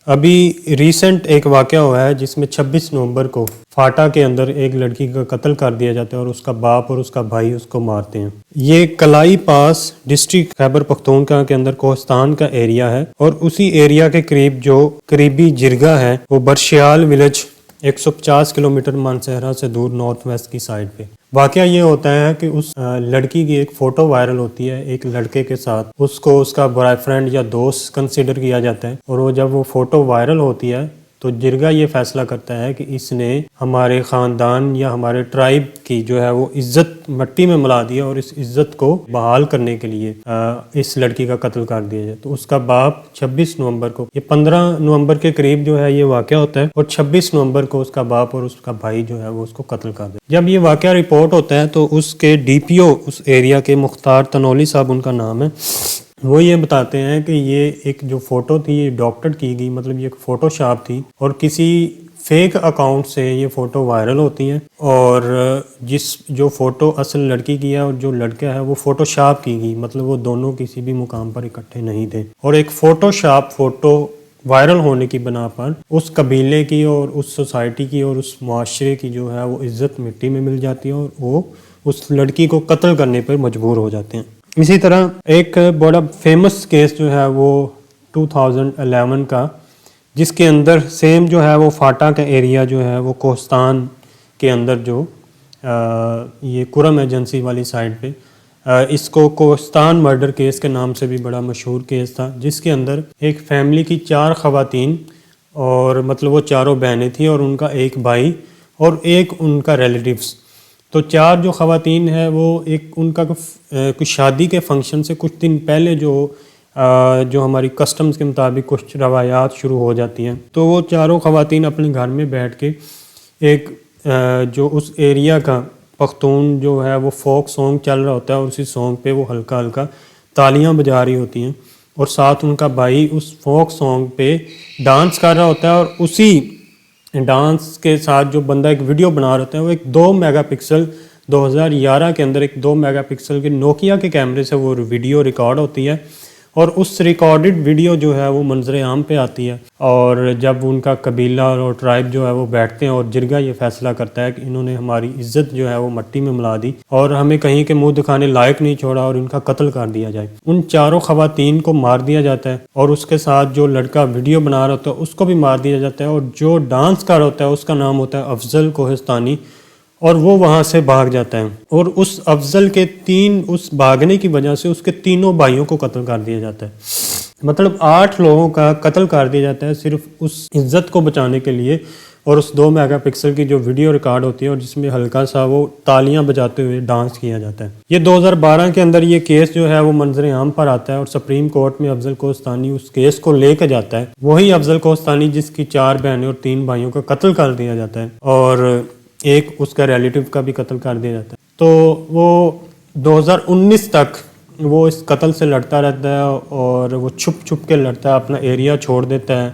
ابھی ریسنٹ ایک واقعہ ہوا ہے جس میں 26 نومبر کو فاٹا کے اندر ایک لڑکی کا قتل کر دیا جاتا ہے اور اس کا باپ اور اس کا بھائی اس کو مارتے ہیں۔ یہ کلائی پاس ڈسٹرکٹ خیبر پختونخوا کے اندر کوہستان کا ایریا ہے، اور اسی ایریا کے قریب جو قریبی جرگہ ہے وہ برشیال ولیج 150 کلومیٹر مانسہرہ سے دور نارتھ ویسٹ کی سائڈ پہ۔ واقعہ یہ ہوتا ہے کہ اس لڑکی کی ایک فوٹو وائرل ہوتی ہے ایک لڑکے کے ساتھ، اس کو اس کا بوائے فرینڈ یا دوست کنسیڈر کیا جاتا ہے، اور وہ جب وہ فوٹو وائرل ہوتی ہے تو جرگہ یہ فیصلہ کرتا ہے کہ اس نے ہمارے خاندان یا ہمارے ٹرائب کی جو ہے وہ عزت مٹی میں ملا دی ہے، اور اس عزت کو بحال کرنے کے لیے اس لڑکی کا قتل کر دیا جائے۔ تو اس کا باپ 26 نومبر کو، یہ 15 نومبر کے قریب جو ہے یہ واقعہ ہوتا ہے، اور 26 نومبر کو اس کا باپ اور اس کا بھائی جو ہے وہ اس کو قتل کر دے۔ جب یہ واقعہ رپورٹ ہوتا ہے تو اس کے ڈی پی او اس ایریا کے مختار تنولی صاحب ان کا نام ہے، وہ یہ بتاتے ہیں کہ یہ ایک جو فوٹو تھی یہ ڈاکٹر کی گئی، مطلب یہ ایک فوٹو شاپ تھی، اور کسی فیک اکاؤنٹ سے یہ فوٹو وائرل ہوتی ہیں، اور جو فوٹو اصل لڑکی کی ہے اور جو لڑکا ہے وہ فوٹو شاپ کی گئی، مطلب وہ دونوں کسی بھی مقام پر اکٹھے نہیں تھے، اور ایک فوٹو شاپ فوٹو وائرل ہونے کی بنا پر اس قبیلے کی اور اس سوسائٹی کی اور اس معاشرے کی جو ہے وہ عزت مٹی میں مل جاتی ہے، اور وہ اس لڑکی کو قتل کرنے پر مجبور ہو جاتے ہیں۔ اسی طرح ایک بڑا فیمس کیس جو ہے وہ 2011 کا، جس کے اندر سیم جو ہے وہ فاٹا کا ایریا جو ہے وہ کوہستان کے اندر جو یہ کرم ایجنسی والی سائڈ پہ، اس کو کوہستان مرڈر کیس کے نام سے بھی بڑا مشہور کیس تھا، جس کے اندر ایک فیملی کی 4 خواتین، اور مطلب وہ چاروں بہنیں تھیں اور ان کا ایک بھائی اور ایک ان کا ریلیٹیوز۔ تو 4 جو خواتین ہیں وہ ایک ان کا کچھ شادی کے فنکشن سے کچھ دن پہلے جو ہماری کسٹمز کے مطابق کچھ روایات شروع ہو جاتی ہیں، تو وہ چاروں خواتین اپنے گھر میں بیٹھ کے ایک جو اس ایریا کا پختون جو ہے وہ فوک سانگ چل رہا ہوتا ہے، اور اسی سانگ پہ وہ ہلکا ہلکا تالیاں بجا رہی ہوتی ہیں، اور ساتھ ان کا بھائی اس فوک سانگ پہ ڈانس کر رہا ہوتا ہے، اور اسی ڈانس کے ساتھ جو بندہ ایک ویڈیو بنا رہا ہوتا ہے وہ ایک 2 میگا پکسل 2011 کے اندر ایک 2 میگا پکسل کے نوکیا کے کیمرے سے وہ ویڈیو ریکارڈ ہوتی ہے، اور اس ریکارڈڈ ویڈیو جو ہے وہ منظر عام پہ آتی ہے، اور جب ان کا قبیلہ اور ٹرائب جو ہے وہ بیٹھتے ہیں اور جرگہ یہ فیصلہ کرتا ہے کہ انہوں نے ہماری عزت جو ہے وہ مٹی میں ملا دی اور ہمیں کہیں کے منہ دکھانے لائق نہیں چھوڑا، اور ان کا قتل کر دیا جائے۔ ان 4 خواتین کو مار دیا جاتا ہے، اور اس کے ساتھ جو لڑکا ویڈیو بنا رہا ہوتا ہے اس کو بھی مار دیا جاتا ہے، اور جو ڈانس کر رہا ہوتا ہے اس کا نام ہوتا ہے افضل کوہستانی، اور وہ وہاں سے بھاگ جاتا ہے، اور اس افضل کے اس بھاگنے کی وجہ سے اس کے 3 بھائیوں کو قتل کر دیا جاتا ہے۔ مطلب 8 لوگوں کا قتل کر دیا جاتا ہے صرف اس عزت کو بچانے کے لیے، اور اس 2 میگا پکسل کی جو ویڈیو ریکارڈ ہوتی ہے اور جس میں ہلکا سا وہ تالیاں بجاتے ہوئے ڈانس کیا جاتا ہے۔ یہ 2012 کے اندر یہ کیس جو ہے وہ منظر عام پر آتا ہے، اور سپریم کورٹ میں افضل کوہستانی اس کیس کو لے کے جاتا ہے، وہی افضل کوہستانی جس کی 4 بہنیں اور 3 بھائیوں کا قتل کر دیا جاتا ہے، اور ایک اس کا ریلیٹیو کا بھی قتل کر دیا جاتا ہے۔ تو وہ 2019 تک وہ اس قتل سے لڑتا رہتا ہے، اور وہ چھپ چھپ کے لڑتا ہے، اپنا ایریا چھوڑ دیتا ہے،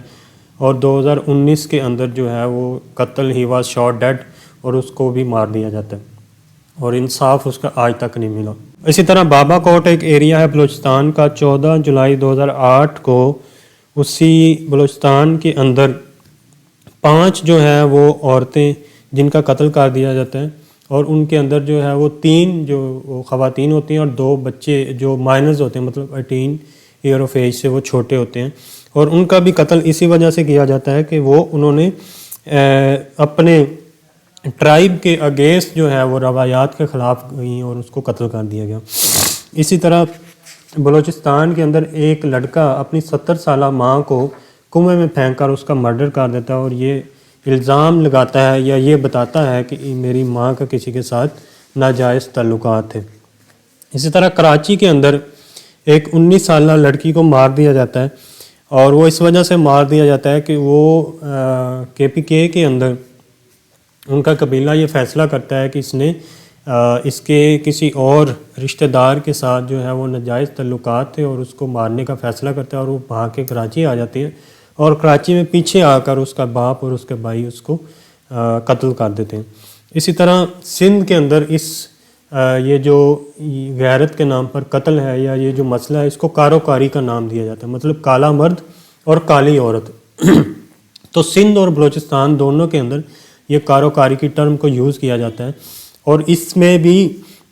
اور 2019 کے اندر جو ہے وہ قتل ہی واز شاٹ ڈیڈ، اور اس کو بھی مار دیا جاتا ہے، اور انصاف اس کا آج تک نہیں ملا۔ اسی طرح بابا کوٹ ایک ایریا ہے بلوچستان کا، 14 جولائی 2008 کو اسی بلوچستان کے اندر 5 جو ہیں وہ عورتیں جن کا قتل کر دیا جاتا ہے، اور ان کے اندر جو ہے وہ 3 جو خواتین ہوتی ہیں اور 2 بچے جو مائنرز ہوتے ہیں، مطلب 18 ایئر آف ایج سے وہ چھوٹے ہوتے ہیں، اور ان کا بھی قتل اسی وجہ سے کیا جاتا ہے کہ انہوں نے اپنے ٹرائب کے اگینسٹ جو ہے وہ روایات کے خلاف گئیں اور اس کو قتل کر دیا گیا۔ اسی طرح بلوچستان کے اندر ایک لڑکا اپنی 70 سالہ ماں کو کنویں میں پھینک کر اس کا مرڈر کر دیتا ہے، اور یہ الزام لگاتا ہے یا یہ بتاتا ہے کہ میری ماں کا کسی کے ساتھ ناجائز تعلقات تھے۔ اسی طرح کراچی کے اندر ایک 19 سالہ لڑکی کو مار دیا جاتا ہے، اور وہ اس وجہ سے مار دیا جاتا ہے کہ وہ KPK کے اندر ان کا قبیلہ یہ فیصلہ کرتا ہے کہ اس نے اس کے کسی اور رشتہ دار کے ساتھ جو ہے وہ ناجائز تعلقات تھے، اور اس کو مارنے کا فیصلہ کرتا ہے، اور وہ بھاگ کے کراچی آ جاتے ہیں، اور کراچی میں پیچھے آ کر اس کا باپ اور اس کے بھائی اس کو قتل کر دیتے ہیں۔ اسی طرح سندھ کے اندر یہ جو غیرت کے نام پر قتل ہے یا یہ جو مسئلہ ہے، اس کو کاروکاری کا نام دیا جاتا ہے، مطلب کالا مرد اور کالی عورت تو سندھ اور بلوچستان دونوں کے اندر یہ کاروکاری کی ٹرم کو یوز کیا جاتا ہے، اور اس میں بھی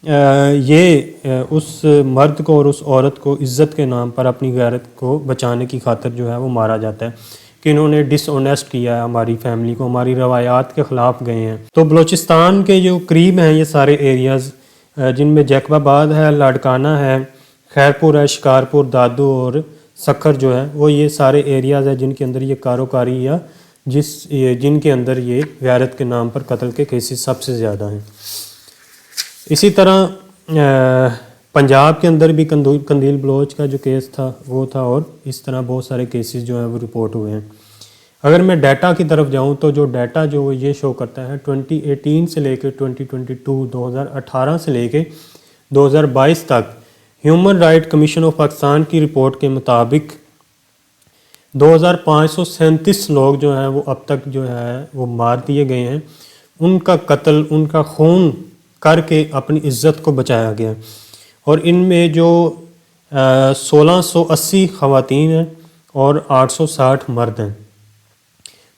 یہ اس مرد کو اور اس عورت کو عزت کے نام پر اپنی غیرت کو بچانے کی خاطر جو ہے وہ مارا جاتا ہے کہ انہوں نے ڈس آنیسٹ کیا ہے ہماری فیملی کو، ہماری روایات کے خلاف گئے ہیں۔ تو بلوچستان کے جو قریب ہیں یہ سارے ایریاز، جن میں جیکب آباد ہے، لاڑکانہ ہے، خیرپور ہے، شکارپور، دادو اور سکھر جو ہے وہ یہ سارے ایریاز ہیں جن کے اندر یہ کاروکاری یا جن کے اندر یہ غیرت کے نام پر قتل کے کیسز سب سے زیادہ ہیں۔ اسی طرح پنجاب کے اندر بھی قندیل بلوچ کا جو کیس تھا وہ تھا، اور اس طرح بہت سارے کیسز جو ہیں وہ رپورٹ ہوئے ہیں۔ اگر میں ڈیٹا کی طرف جاؤں تو جو ڈیٹا جو وہ یہ شو کرتا ہے 2018 سے لے کے 2022، 2018 سے لے کے 2022 تک human right commission of Pakistan کی رپورٹ کے مطابق 2537 لوگ جو ہیں وہ اب تک جو ہے وہ مار دیے گئے ہیں، ان کا قتل، ان کا خون کر کے اپنی عزت کو بچایا گیا، اور ان میں جو 1680 خواتین ہیں اور 860 مرد ہیں،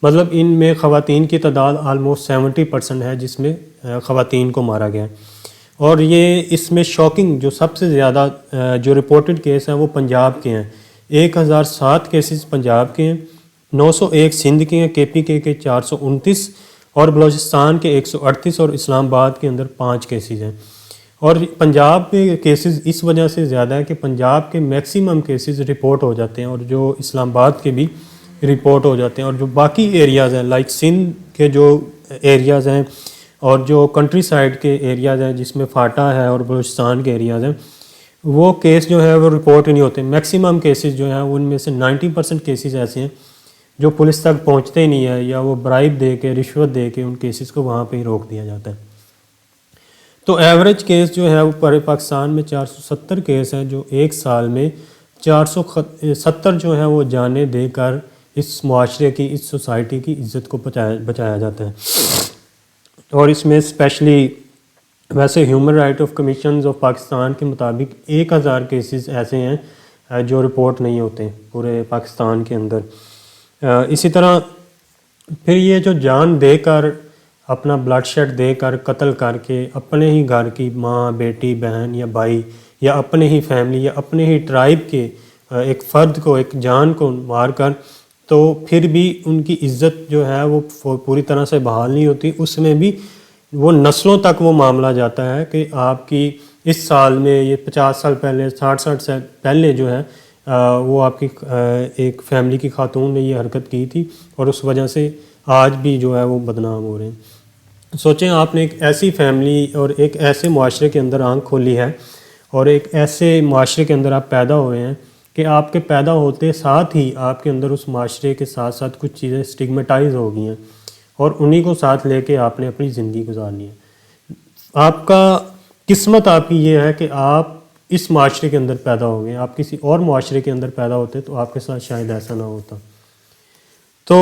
مطلب ان میں خواتین کی تعداد آلموسٹ 70% ہے جس میں خواتین کو مارا گیا۔ اور یہ اس میں شاکنگ جو سب سے زیادہ جو رپورٹڈ کیس ہیں وہ پنجاب کے ہیں، 1007 کیسز پنجاب کے ہیں، 901 سندھ کے ہیں، کے پی کے 429 اور بلوچستان کے 138 اور اسلام آباد کے اندر 5 کیسز ہیں۔ اور پنجاب میں کیسز اس وجہ سے زیادہ ہے کہ پنجاب کے میکسیمم کیسز رپورٹ ہو جاتے ہیں، اور جو اسلام آباد کے بھی رپورٹ ہو جاتے ہیں، اور جو باقی ایریاز ہیں لائک سندھ کے جو ایریاز ہیں اور جو کنٹری سائڈ کے ایریاز ہیں جس میں فاٹا ہے اور بلوچستان کے ایریاز ہیں، وہ کیس جو ہے وہ رپورٹ نہیں ہوتے۔ میکسیمم کیسز جو ہیں ان میں سے 90% کیسز ایسے ہیں جو پولیس تک پہنچتے ہی نہیں ہے، یا وہ برائب دے کے، رشوت دے کے ان کیسز کو وہاں پہ ہی روک دیا جاتا ہے۔ تو ایوریج کیس جو ہے وہ پورے پاکستان میں 470 کیس ہیں، جو ایک سال میں 470 جو ہیں وہ جانیں دے کر اس معاشرے کی، اس سوسائٹی کی عزت کو بچایا جاتا ہے۔ اور اس میں اسپیشلی ویسے human right of commissions of Pakistan کے مطابق 1000 کیسز ایسے ہیں جو رپورٹ نہیں ہوتے پورے پاکستان کے اندر۔ اسی طرح پھر یہ جو جان دے کر، اپنا بلڈ شیڈ دے کر، قتل کر کے اپنے ہی گھر کی ماں، بیٹی، بہن یا بھائی، یا اپنے ہی فیملی یا اپنے ہی ٹرائب کے ایک فرد کو، ایک جان کو مار کر، تو پھر بھی ان کی عزت جو ہے وہ پوری طرح سے بحال نہیں ہوتی۔ اس میں بھی وہ نسلوں تک وہ معاملہ جاتا ہے کہ آپ کی اس سال میں، یہ 50 سال پہلے، 60 سال پہلے جو ہے وہ آپ کی ایک فیملی کی خاتون نے یہ حرکت کی تھی، اور اس وجہ سے آج بھی جو ہے وہ بدنام ہو رہے ہیں۔ سوچیں آپ نے ایک ایسی فیملی اور ایک ایسے معاشرے کے اندر آنکھ کھولی ہے، اور ایک ایسے معاشرے کے اندر آپ پیدا ہوئے ہیں کہ آپ کے پیدا ہوتے ساتھ ہی آپ کے اندر اس معاشرے کے ساتھ ساتھ کچھ چیزیں سٹگمیٹائز ہو گئی ہیں، اور انہی کو ساتھ لے کے آپ نے اپنی زندگی گزارنی ہے۔ آپ کا قسمت آپ کی یہ ہے کہ آپ اس معاشرے کے اندر پیدا ہو گئے، آپ کسی اور معاشرے کے اندر پیدا ہوتے تو آپ کے ساتھ شاید ایسا نہ ہوتا۔ تو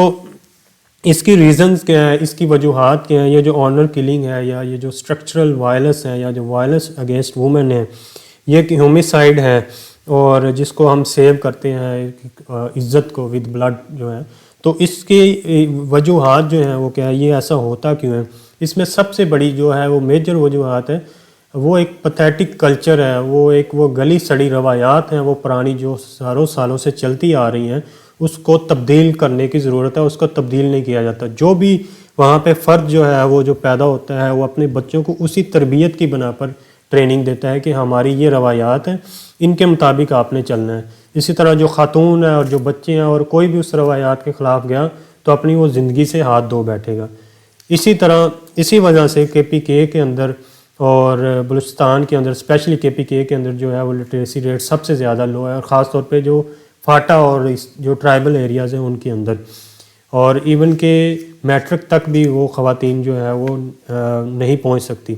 اس کی ریزنز کیا ہیں، اس کی وجوہات کیا ہیں؟ یہ جو آنر کلنگ ہے، یا یہ جو سٹرکچرل وائلنس ہے، یا جو وائلنس اگینسٹ وومن ہے، یہ کہ ہومیسائیڈ ہے، اور جس کو ہم سیو کرتے ہیں عزت کو ود بلڈ جو ہے، تو اس کی وجوہات جو ہیں وہ کیا ہے، یہ ایسا ہوتا کیوں ہے؟ اس میں سب سے بڑی جو ہے وہ میجر وجوہات ہے، وہ ایک پیتھیٹک کلچر ہے، وہ گلی سڑی روایات ہیں، وہ پرانی جو ہزاروں سالوں سے چلتی آ رہی ہیں، اس کو تبدیل کرنے کی ضرورت ہے۔ اس کو تبدیل نہیں کیا جاتا۔ جو بھی وہاں پہ فرد جو ہے وہ جو پیدا ہوتا ہے، وہ اپنے بچوں کو اسی تربیت کی بنا پر ٹریننگ دیتا ہے کہ ہماری یہ روایات ہیں، ان کے مطابق آپ نے چلنا ہے۔ اسی طرح جو خاتون ہے اور جو بچے ہیں، اور کوئی بھی اس روایات کے خلاف گیا تو اپنی وہ زندگی سے ہاتھ دھو بیٹھے گا۔ اسی طرح اسی وجہ سے کے پی کے اندر اور بلوچستان کے اندر، اسپیشلی کے پی کے اندر جو ہے وہ لٹریسی ریٹ سب سے زیادہ لو ہے، اور خاص طور پہ جو فاٹا اور جو ٹرائبل ایریاز ہیں ان کے اندر، اور ایون کہ میٹرک تک بھی وہ خواتین جو ہے وہ نہیں پہنچ سکتی۔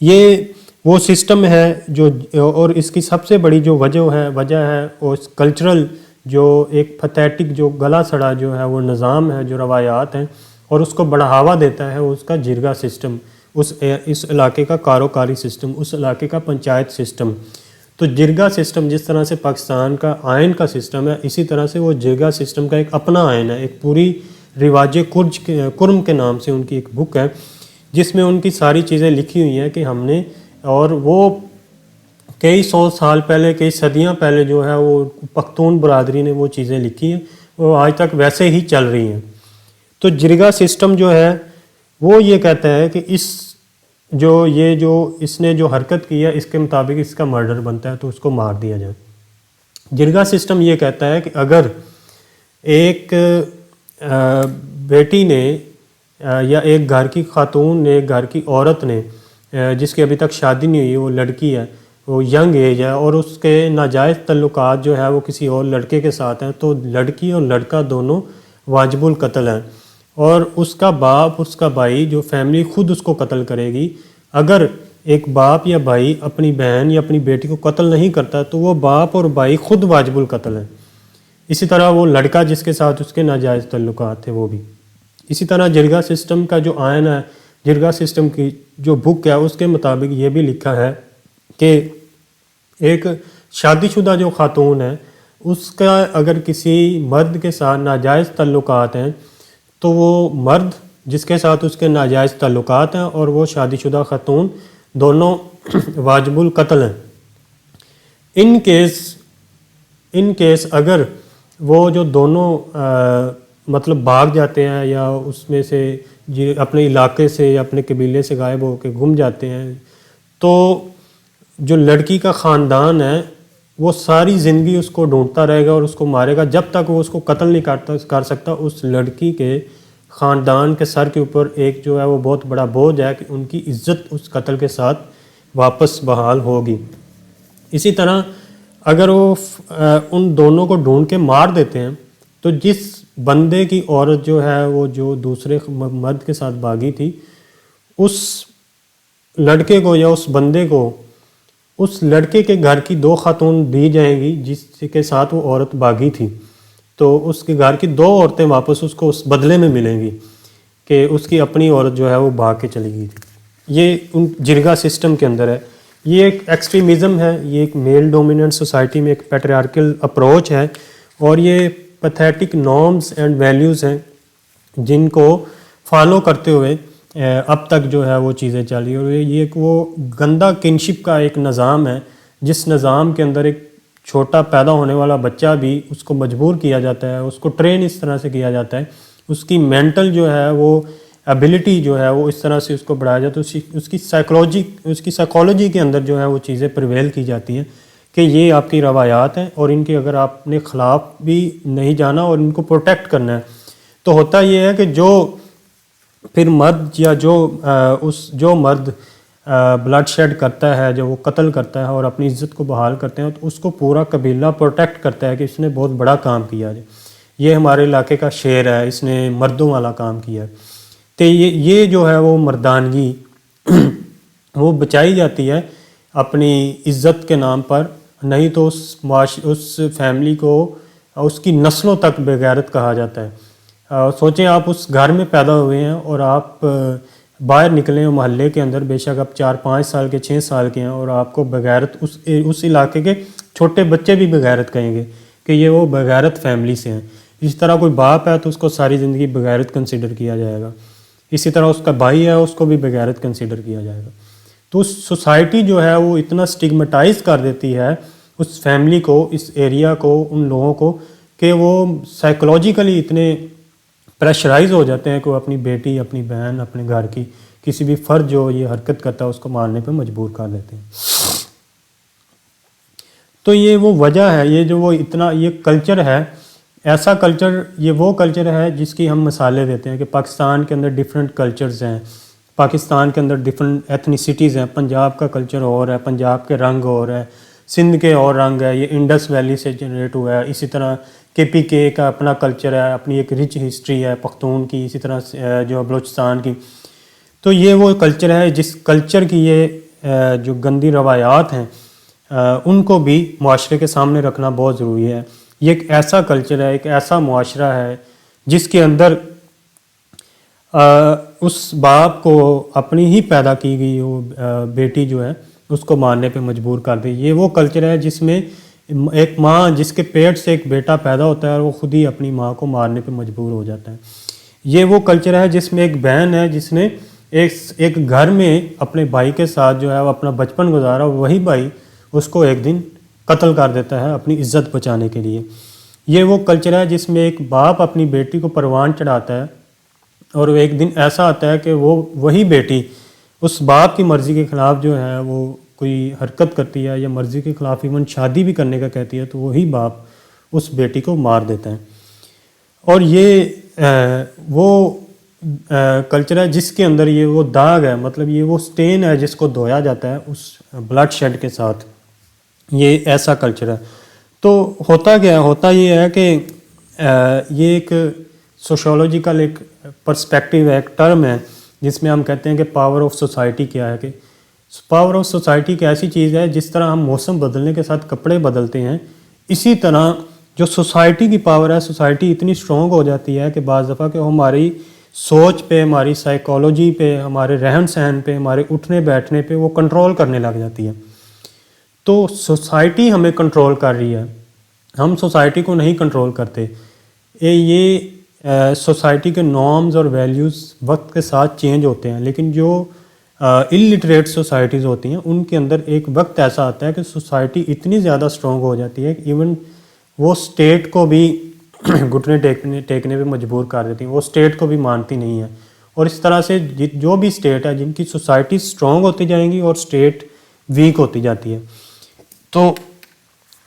یہ وہ سسٹم ہے جو، اور اس کی سب سے بڑی جو وجہ ہے وہ کلچرل جو ایک پیتھیٹک جو گلا سڑا جو ہے وہ نظام ہے، جو روایات ہیں، اور اس کو بڑھاوا دیتا ہے اس کا جرگا سسٹم، اس علاقے کا کاروکاری سسٹم، اس علاقے کا پنچایت سسٹم۔ تو تو جرگا سسٹم جس طرح سے پاکستان کا آئین کا سسٹم ہے، اسی طرح سے وہ جرگا سسٹم کا ایک اپنا آئین ہے، ایک پوری رواج کرم کے نام سے ان کی ایک بک ہے، جس میں ان کی ساری چیزیں لکھی ہوئی ہیں کہ ہم نے، اور وہ کئی سو سال پہلے، کئی صدیاں پہلے جو ہے وہ پختون برادری نے وہ چیزیں لکھی ہیں، وہ آج تک ویسے ہی چل رہی ہیں۔ تو جرگا سسٹم جو ہے وہ یہ کہتا ہے کہ اس نے جو حرکت کی ہے اس کے مطابق اس کا مرڈر بنتا ہے تو اس کو مار دیا جائے۔ جرگا سسٹم یہ کہتا ہے کہ اگر ایک بیٹی نے یا ایک گھر کی خاتون نے، ایک گھر کی عورت نے، جس کی ابھی تک شادی نہیں ہوئی، وہ لڑکی ہے، وہ ینگ ایج ہے، اور اس کے ناجائز تعلقات جو ہے وہ کسی اور لڑکے کے ساتھ ہیں، تو لڑکی اور لڑکا دونوں واجب القتل ہیں، اور اس کا باپ، اس کا بھائی، جو فیملی خود اس کو قتل کرے گی۔ اگر ایک باپ یا بھائی اپنی بہن یا اپنی بیٹی کو قتل نہیں کرتا تو وہ باپ اور بھائی خود واجب القتل ہیں۔ اسی طرح وہ لڑکا جس کے ساتھ اس کے ناجائز تعلقات تھے وہ بھی۔ اسی طرح جرگا سسٹم کا جو آئین ہے، جرگا سسٹم کی جو بک ہے، اس کے مطابق یہ بھی لکھا ہے کہ ایک شادی شدہ جو خاتون ہے، اس کا اگر کسی مرد کے ساتھ ناجائز تعلقات ہیں تو وہ مرد جس کے ساتھ اس کے ناجائز تعلقات ہیں اور وہ شادی شدہ خاتون دونوں واجب القتل ہیں۔ ان کیس اگر وہ جو دونوں مطلب بھاگ جاتے ہیں یا اس میں سے اپنے علاقے سے یا اپنے قبیلے سے غائب ہو کے گم جاتے ہیں، تو جو لڑکی کا خاندان ہے وہ ساری زندگی اس کو ڈھونڈتا رہے گا اور اس کو مارے گا جب تک وہ اس کو قتل نہیں کر سکتا۔ اس لڑکی کے خاندان کے سر کے اوپر ایک جو ہے وہ بہت بڑا بوجھ ہے کہ ان کی عزت اس قتل کے ساتھ واپس بحال ہوگی۔ اسی طرح اگر وہ ان دونوں کو ڈھونڈ کے مار دیتے ہیں تو جس بندے کی عورت جو ہے وہ جو دوسرے مرد کے ساتھ بھاگی تھی، اس لڑکے کو یا اس بندے کو اس لڑکے کے گھر کی 2 خاتون دی جائیں گی جس کے ساتھ وہ عورت بھاگی تھی، تو اس کے گھر کی 2 عورتیں واپس اس کو اس بدلے میں ملیں گی کہ اس کی اپنی عورت جو ہے وہ بھاگ کے چلی گئی تھی۔ یہ ان جرگا سسٹم کے اندر ہے۔ یہ ایک ایکسٹریمزم ہے، یہ ایک میل ڈومیننٹ سوسائٹی میں ایک پیٹریارکل اپروچ ہے، اور یہ پیتھیٹک نارمز اینڈ ویلیوز ہیں جن کو فالو کرتے ہوئے اب تک جو ہے وہ چیزیں چل رہی ہیں۔ اور یہ ایک وہ گندا کنشپ کا ایک نظام ہے جس نظام کے اندر ایک چھوٹا پیدا ہونے والا بچہ بھی اس کو مجبور کیا جاتا ہے، اس کو ٹرین اس طرح سے کیا جاتا ہے، اس کی مینٹل جو ہے وہ ایبلٹی جو ہے وہ اس طرح سے اس کو بڑھایا جاتا ہے، اس کی سائیکالوجی کے اندر جو ہے وہ چیزیں پریویل کی جاتی ہیں کہ یہ آپ کی روایات ہیں اور ان کے اگر آپ نے خلاف بھی نہیں جانا اور ان کو پروٹیکٹ کرنا ہے۔ تو ہوتا یہ ہے کہ جو پھر مرد یا جو مرد بلڈ شیڈ کرتا ہے، جو وہ قتل کرتا ہے اور اپنی عزت کو بحال کرتے ہیں، تو اس کو پورا قبیلہ پروٹیکٹ کرتا ہے کہ اس نے بہت بڑا کام کیا ہے، یہ ہمارے علاقے کا شیر ہے، اس نے مردوں والا کام کیا ہے۔ تو یہ جو ہے وہ مردانگی وہ بچائی جاتی ہے اپنی عزت کے نام پر، نہیں تو اس فیملی کو، اس کی نسلوں تک بے غیرت کہا جاتا ہے۔ سوچیں آپ اس گھر میں پیدا ہوئے ہیں اور آپ باہر نکلیں محلے کے اندر، بے شک آپ 4-5 سال کے 6 سال کے ہیں، اور آپ کو بغیرت اس علاقے کے چھوٹے بچے بھی بغیرت کہیں گے کہ یہ وہ بغیرت فیملی سے ہیں۔ اس طرح کوئی باپ ہے تو اس کو ساری زندگی بغیرت کنسیڈر کیا جائے گا، اسی طرح اس کا بھائی ہے اس کو بھی بغیرت کنسیڈر کیا جائے گا۔ تو اس سوسائٹی جو ہے وہ اتنا سٹگمیٹائز کر دیتی ہے اس فیملی کو، اس ایریا کو، ان لوگوں کو، کہ وہ سائیکولوجیکلی اتنے پریشرائز ہو جاتے ہیں کہ وہ اپنی بیٹی، اپنی بہن، اپنے گھر کی کسی بھی فرد جو یہ حرکت کرتا ہے اس کو مارنے پہ مجبور کر دیتے ہیں۔ تو یہ وہ وجہ ہے، یہ جو وہ اتنا یہ کلچر ہے، ایسا کلچر، یہ وہ کلچر ہے جس کی ہم مثالیں دیتے ہیں کہ پاکستان کے اندر ڈیفرنٹ کلچرز ہیں، پاکستان کے اندر ڈیفرنٹ ایتھنیسٹیز ہیں، پنجاب کا کلچر اور ہے، پنجاب کے رنگ اور ہے، سندھ کے اور رنگ ہے، یہ انڈس ویلی سے جنریٹ ہوا ہے۔ اسی طرح KPK کا اپنا کلچر ہے، اپنی ایک رچ ہسٹری ہے پختون کی، اسی طرح جو بلوچستان کی۔ تو یہ وہ کلچر ہے جس کلچر کی یہ جو گندی روایات ہیں ان کو بھی معاشرے کے سامنے رکھنا بہت ضروری ہے۔ یہ ایک ایسا کلچر ہے، ایک ایسا معاشرہ ہے جس کے اندر اس باپ کو اپنی ہی پیدا کی گئی وہ بیٹی جو ہے اس کو مارنے پہ مجبور کر دے. یہ وہ کلچر ہے جس میں ایک ماں جس کے پیٹ سے ایک بیٹا پیدا ہوتا ہے اور وہ خود ہی اپنی ماں کو مارنے پہ مجبور ہو جاتا ہے. یہ وہ کلچر ہے جس میں ایک بہن ہے جس نے ایک گھر میں اپنے بھائی کے ساتھ جو ہے وہ اپنا بچپن گزارا، وہی بھائی اس کو ایک دن قتل کر دیتا ہے اپنی عزت بچانے کے لیے. یہ وہ کلچر ہے جس میں ایک باپ اپنی بیٹی کو پروان چڑھاتا ہے اور ایک دن ایسا آتا ہے کہ وہی بیٹی اس باپ کی مرضی کے خلاف جو ہے وہ کوئی حرکت کرتی ہے یا مرضی کے خلاف ایون شادی بھی کرنے کا کہتی ہے، تو وہی باپ اس بیٹی کو مار دیتا ہے. اور یہ وہ کلچر ہے جس کے اندر یہ وہ داغ ہے، مطلب یہ وہ سٹین ہے جس کو دھویا جاتا ہے اس بلڈ شیڈ کے ساتھ. یہ ایسا کلچر ہے. تو ہوتا کیا ہے؟ ہوتا یہ ہے کہ یہ ایک سوشولوجیکل ایک پرسپیکٹیو ہے، ایک ٹرم ہے جس میں ہم کہتے ہیں کہ پاور آف سوسائٹی کیا ہے. کہ پاور آف سوسائٹی ایک ایسی چیز ہے جس طرح ہم موسم بدلنے کے ساتھ کپڑے بدلتے ہیں، اسی طرح جو سوسائٹی کی پاور ہے، سوسائٹی اتنی سٹرونگ ہو جاتی ہے کہ بعض دفعہ کہ ہماری سوچ پہ، ہماری سائیکالوجی پہ، ہمارے رہن سہن پہ، ہمارے اٹھنے بیٹھنے پہ وہ کنٹرول کرنے لگ جاتی ہے. تو سوسائٹی ہمیں کنٹرول کر رہی ہے، ہم سوسائٹی کو نہیں کنٹرول کرتے. یہ سوسائٹی کے نارمز اور ویلیوز وقت کے ساتھ چینج ہوتے ہیں، لیکن جو الٹریٹ سوسائٹیز ہوتی ہیں ان کے اندر ایک وقت ایسا آتا ہے کہ سوسائٹی اتنی زیادہ سٹرونگ ہو جاتی ہے کہ ایون وہ اسٹیٹ کو بھی گھٹنے ٹیکنے پہ مجبور کر دیتی ہیں، وہ اسٹیٹ کو بھی مانتی نہیں ہے. اور اس طرح سے جو بھی اسٹیٹ ہے جن کی سوسائٹی سٹرونگ ہوتی جائیں گی اور اسٹیٹ ویک ہوتی جاتی ہے. تو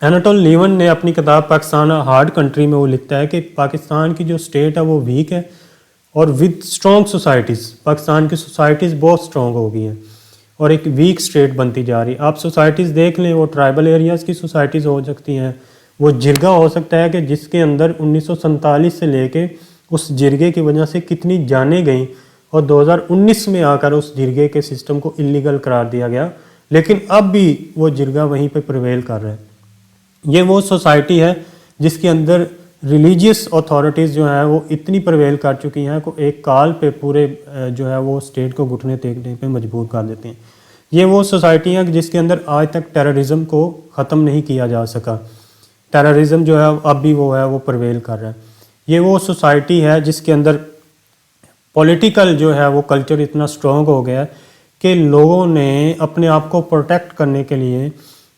ایناٹول لیون نے اپنی کتاب پاکستان ہارڈ کنٹری میں وہ لکھتا ہے کہ پاکستان کی جو اسٹیٹ ہے وہ ویک ہے اور ود اسٹرانگ سوسائٹیز، پاکستان کی سوسائٹیز بہت اسٹرانگ ہو گئی ہیں اور ایک ویک اسٹیٹ بنتی جا رہی ہے. آپ سوسائٹیز دیکھ لیں، وہ ٹرائبل ایریاز کی سوسائٹیز ہو سکتی ہیں، وہ جرگہ ہو سکتا ہے کہ جس کے اندر 1947 سے لے کے اس جرگے کی وجہ سے کتنی جانیں گئیں اور 2019 میں آ کر اس جرگے کے سسٹم کو اللیگل قرار دیا گیا، لیکن اب بھی وہ جرگہ وہیں پہ پریویل کر رہا ہے. یہ وہ سوسائٹی ہے جس کے اندر ریلیجیس اتھارٹیز جو ہیں وہ اتنی پریویل کر چکی ہیں کہ ایک کال پہ پورے جو ہے وہ اسٹیٹ کو گھٹنے ٹیکنے پہ مجبور کر دیتے ہیں. یہ وہ سوسائٹی ہیں جس کے اندر آج تک ٹیررزم کو ختم نہیں کیا جا سکا. ٹیررزم جو ہے اب بھی وہ ہے وہ پریویل کر رہا ہے. یہ وہ سوسائٹی ہے جس کے اندر پولیٹیکل جو ہے وہ کلچر اتنا سٹرونگ ہو گیا ہے کہ لوگوں نے اپنے آپ کو پروٹیکٹ کرنے کے لیے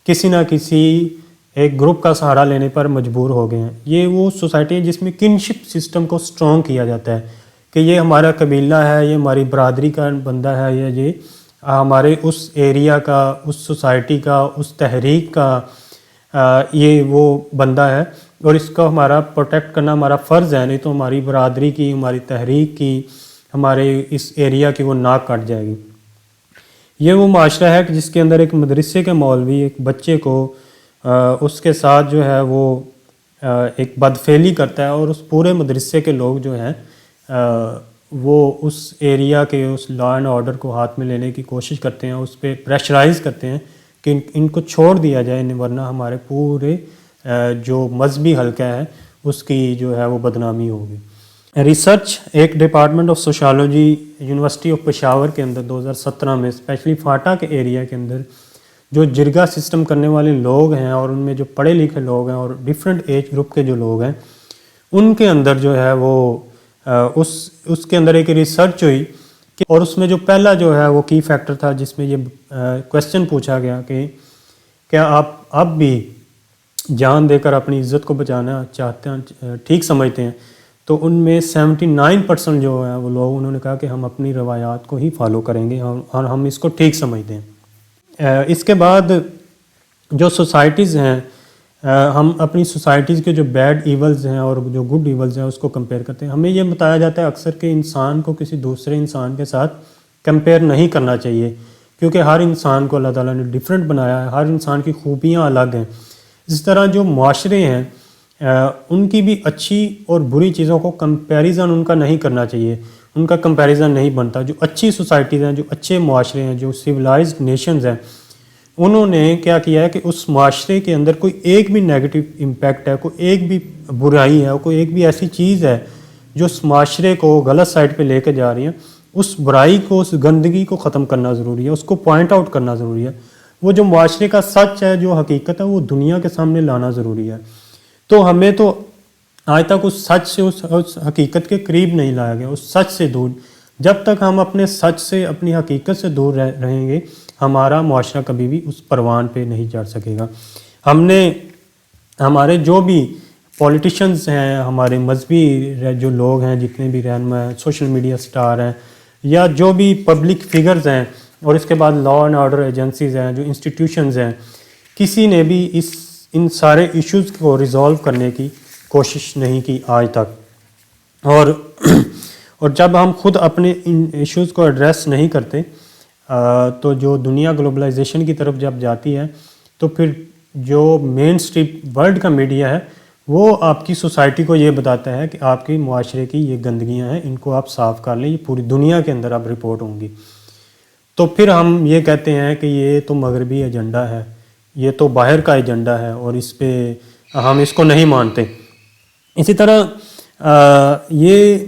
کسی نہ کسی ایک گروپ کا سہارا لینے پر مجبور ہو گئے ہیں. یہ وہ سوسائٹی ہے جس میں کنشپ سسٹم کو سٹرونگ کیا جاتا ہے کہ یہ ہمارا قبیلہ ہے، یہ ہماری برادری کا بندہ ہے، یہ ہمارے اس ایریا کا، اس سوسائٹی کا، اس تحریک کا یہ وہ بندہ ہے اور اس کو ہمارا پروٹیکٹ کرنا ہمارا فرض ہے، نہیں تو ہماری برادری کی، ہماری تحریک کی، ہمارے اس ایریا کی وہ ناک کٹ جائے گی. یہ وہ معاشرہ ہے کہ جس کے اندر ایک مدرسے کے مولوی ایک بچے کو اس کے ساتھ جو ہے وہ ایک بدفعلی کرتا ہے اور اس پورے مدرسے کے لوگ جو ہیں وہ اس ایریا کے اس لا اینڈ آرڈر کو ہاتھ میں لینے کی کوشش کرتے ہیں، اس پہ پریشرائز کرتے ہیں کہ ان کو چھوڑ دیا جائے، ورنہ ہمارے پورے جو مذہبی حلقہ ہے اس کی جو ہے وہ بدنامی ہوگی. ریسرچ ایک department of sociology university of Peshawar کے اندر 2017 میں اسپیشلی فاٹا کے ایریا کے اندر جو جرگہ سسٹم کرنے والے لوگ ہیں اور ان میں جو پڑھے لکھے لوگ ہیں اور ڈیفرنٹ ایج گروپ کے جو لوگ ہیں ان کے اندر جو ہے وہ اس کے اندر ایک ریسرچ ہوئی اور اس میں جو پہلا جو ہے وہ کی فیکٹر تھا جس میں یہ کویسچن پوچھا گیا کہ کیا آپ اب بھی جان دے کر اپنی عزت کو بچانا چاہتے ہیں، ٹھیک سمجھتے ہیں؟ تو ان میں 79% جو ہے وہ لوگ انہوں نے کہا کہ ہم اپنی روایات کو ہی فالو کریں گے اور ہم اس کو ٹھیک سمجھتے ہیں. اس کے بعد جو سوسائٹیز ہیں، ہم اپنی سوسائٹیز کے جو بیڈ ایولز ہیں اور جو گڈ ایولز ہیں اس کو کمپیئر کرتے ہیں. ہمیں یہ بتایا جاتا ہے اکثر کہ انسان کو کسی دوسرے انسان کے ساتھ کمپیئر نہیں کرنا چاہیے کیونکہ ہر انسان کو اللہ تعالیٰ نے ڈیفرنٹ بنایا ہے، ہر انسان کی خوبیاں الگ ہیں. اس طرح جو معاشرے ہیں ان کی بھی اچھی اور بری چیزوں کو کمپیریزن ان کا نہیں کرنا چاہیے، ان کا کمپیریزن نہیں بنتا. جو اچھی سوسائٹیز ہیں، جو اچھے معاشرے ہیں، جو سویلائزڈ نیشنز ہیں، انہوں نے کیا کیا ہے کہ اس معاشرے کے اندر کوئی ایک بھی نیگیٹو امپیکٹ ہے، کوئی ایک بھی برائی ہے، کوئی ایک بھی ایسی چیز ہے جو اس معاشرے کو غلط سائڈ پہ لے کے جا رہی ہیں، اس برائی کو، اس گندگی کو ختم کرنا ضروری ہے، اس کو پوائنٹ آؤٹ کرنا ضروری ہے وہ جو معاشرے کا سچ ہے، جو حقیقت ہے، وہ دنیا کے سامنے لانا ضروری ہے. تو ہمیں تو آج تک اس سچ سے، اس حقیقت کے قریب نہیں لایا گیا، اس سچ سے دور. جب تک ہم اپنے سچ سے، اپنی حقیقت سے دور رہیں گے، ہمارا معاشرہ کبھی بھی اس پروان پہ نہیں چڑھ سکے گا. ہمارے جو بھی پولیٹیشنز ہیں، ہمارے مذہبی جو لوگ ہیں، جتنے بھی رہنما ہیں، سوشل میڈیا سٹار ہیں، یا جو بھی پبلک فگرز ہیں، اور اس کے بعد لا اینڈ آرڈر ایجنسیز ہیں، جو انسٹیٹیوشنز ہیں، کسی نے بھی ان سارے ایشوز کو ریزالو کرنے کی کوشش نہیں کی آج تک. اور جب ہم خود اپنے ان ایشوز کو ایڈریس نہیں کرتے، تو جو دنیا گلوبلائزیشن کی طرف جب جاتی ہے، تو پھر جو مین اسٹریم ورلڈ کا میڈیا ہے، وہ آپ کی سوسائٹی کو یہ بتاتا ہے کہ آپ کے معاشرے کی یہ گندگیاں ہیں، ان کو آپ صاف کر لیں، یہ پوری دنیا کے اندر اب رپورٹ ہوں گی. تو پھر ہم یہ کہتے ہیں کہ یہ تو مغربی ایجنڈا ہے، یہ تو باہر کا ایجنڈا ہے، اور اس پہ ہم اس کو نہیں مانتے. اسی طرح یہ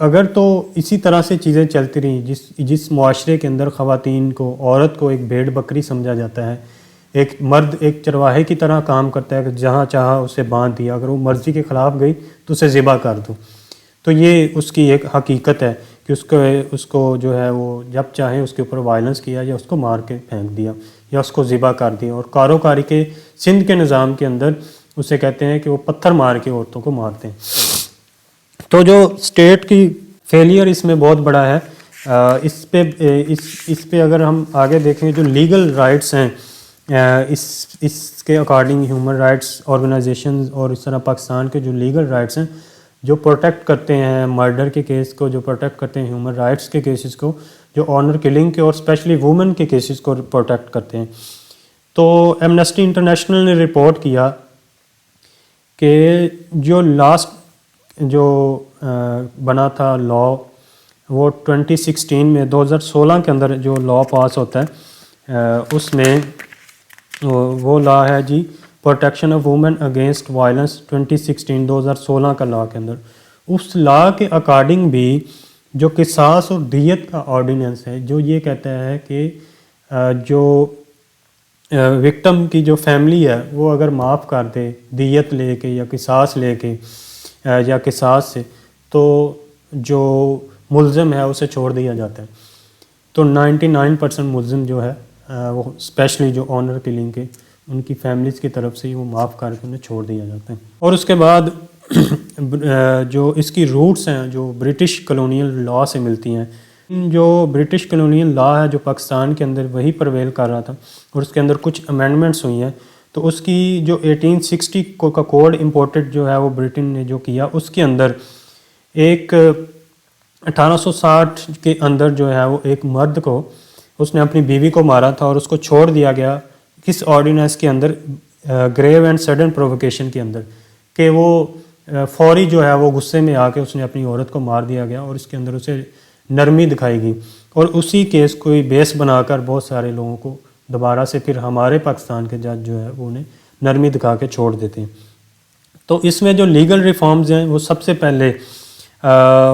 اگر تو اسی طرح سے چیزیں چلتی رہیں، جس معاشرے کے اندر خواتین کو، عورت کو ایک بھیڑ بکری سمجھا جاتا ہے، ایک مرد ایک چرواہے کی طرح کام کرتا ہے کہ جہاں چاہا اسے باندھ دیا، اگر وہ مرضی کے خلاف گئی تو اسے ذبح کر دو. تو یہ اس کی ایک حقیقت ہے کہ اس کو جو ہے وہ جب چاہے اس کے اوپر وائلنس کیا، یا اس کو مار کے پھینک دیا، یا اس کو ذبح کر دیا. اور کاروکاری کے سندھ کے نظام کے اندر اسے کہتے ہیں کہ وہ پتھر مار کے عورتوں کو مارتے ہیں. تو جو اسٹیٹ کی فیلئر اس میں بہت بڑا ہے. اس پہ اگر ہم آگے دیکھیں، جو لیگل رائٹس ہیں، اس کے اکارڈنگ ہیومن رائٹس آرگنائزیشنز اور اس طرح پاکستان کے جو لیگل رائٹس ہیں، جو پروٹیکٹ کرتے ہیں مرڈر کے کیس کو، جو پروٹیکٹ کرتے ہیں ہیومن رائٹس کے کیسز کو، جو آنر کلنگ کے اور اسپیشلی وومن کے کیسز کو پروٹیکٹ کرتے ہیں. تو ایمنسٹی انٹرنیشنل نے رپورٹ کیا کہ جو لاسٹ جو بنا تھا لا، وہ 2016 میں 2016 کے اندر جو لا پاس ہوتا ہے، اس میں وہ لا ہے جی protection of women against violence 2016 کا لا کے اندر. اس لا کے اکارڈنگ بھی جو قصاص اور دیت کا آرڈیننس ہے، جو یہ کہتا ہے کہ جو وکٹم کی جو فیملی ہے، وہ اگر معاف کر دے دیت لے کے یا قصاص لے کے یا قصاص سے، تو جو ملزم ہے اسے چھوڑ دیا جاتا ہے. تو 99% ملزم جو ہے وہ اسپیشلی جو آنر کلنگ کے، ان کی فیملیز کی طرف سے ہی وہ معاف کر کے انہیں چھوڑ دیا جاتا ہے. اور اس کے بعد جو اس کی روٹس ہیں، جو برٹش کلونیل لا سے ملتی ہیں. جو برٹش کلونیل لا ہے جو پاکستان کے اندر، وہی پرویل کر رہا تھا، اور اس کے اندر کچھ امینڈمنٹس ہوئی ہیں. تو اس کی جو 1860 کا کوڈ امپورٹڈ جو ہے وہ برٹن نے جو کیا، اس کے اندر ایک 1860 کے اندر جو ہے وہ ایک مرد کو، اس نے اپنی بیوی کو مارا تھا اور اس کو چھوڑ دیا گیا کس آرڈیننس کے اندر، گریو اینڈ سڈن پرووکیشن کے اندر، کہ وہ فوری جو ہے وہ غصے میں آ کے اس نے اپنی عورت کو مار دیا گیا، اور اس کے اندر اسے نرمی دکھائی گئی. اور اسی کیس کو بیس بنا کر بہت سارے لوگوں کو دوبارہ سے پھر ہمارے پاکستان کے جج جو ہے وہ انہیں نرمی دکھا کے چھوڑ دیتے ہیں. تو اس میں جو لیگل ریفارمز ہیں، وہ سب سے پہلے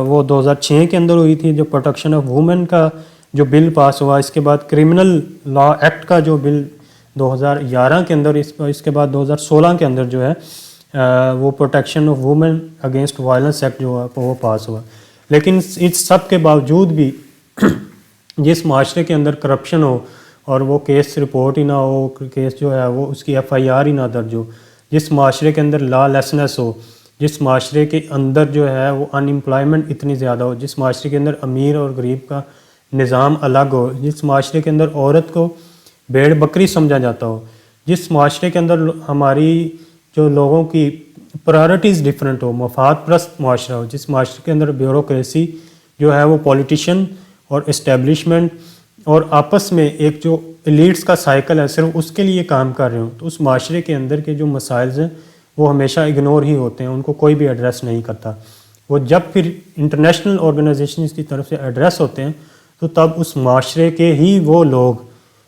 وہ 2006 کے اندر ہوئی تھی، جو پروٹیکشن آف وومن کا جو بل پاس ہوا. اس کے بعد کرمنل لا ایکٹ کا جو بل 2011 کے اندر، اس کے بعد 2016 کے اندر جو ہے وہ protection of women against violence act جو ہے وہ پاس ہوا. لیکن اس سب کے باوجود بھی جس معاشرے کے اندر کرپشن ہو، اور وہ کیس رپورٹ ہی نہ ہو، کیس جو ہے وہ اس کی FIR ہی نہ درج ہو، جس معاشرے کے اندر لا لیسنس ہو، جس معاشرے کے اندر جو ہے وہ ان امپلائمنٹ اتنی زیادہ ہو، جس معاشرے کے اندر امیر اور غریب کا نظام الگ ہو، جس معاشرے کے اندر عورت کو بھیڑ بکری سمجھا جاتا ہو، جس معاشرے کے اندر ہماری جو لوگوں کی پرائرٹیز ڈیفرنٹ ہو، مفاد پرست معاشرہ ہو، جس معاشرے کے اندر بیوروکریسی جو ہے وہ پولیٹیشین اور اسٹیبلشمنٹ اور آپس میں ایک جو ایلیٹس کا سائیکل ہے صرف اس کے لیے کام کر رہے ہوں، تو اس معاشرے کے اندر کے جو مسائل ہیں وہ ہمیشہ اگنور ہی ہوتے ہیں، ان کو کوئی بھی ایڈریس نہیں کرتا. وہ جب پھر انٹرنیشنل آرگنائزیشنز کی طرف سے ایڈریس ہوتے ہیں، تو تب اس معاشرے کے ہی وہ لوگ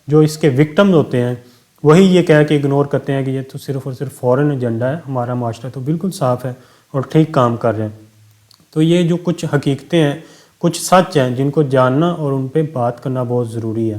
جو اس کے وکٹم ہوتے ہیں، وہی یہ کہہ کے اگنور کرتے ہیں کہ یہ تو صرف اور صرف فورن ایجنڈا ہے، ہمارا معاشرہ تو بالکل صاف ہے اور ٹھیک کام کر رہے ہیں. تو یہ جو کچھ حقیقتیں ہیں، کچھ سچ ہیں، جن کو جاننا اور ان پہ بات کرنا بہت ضروری ہے.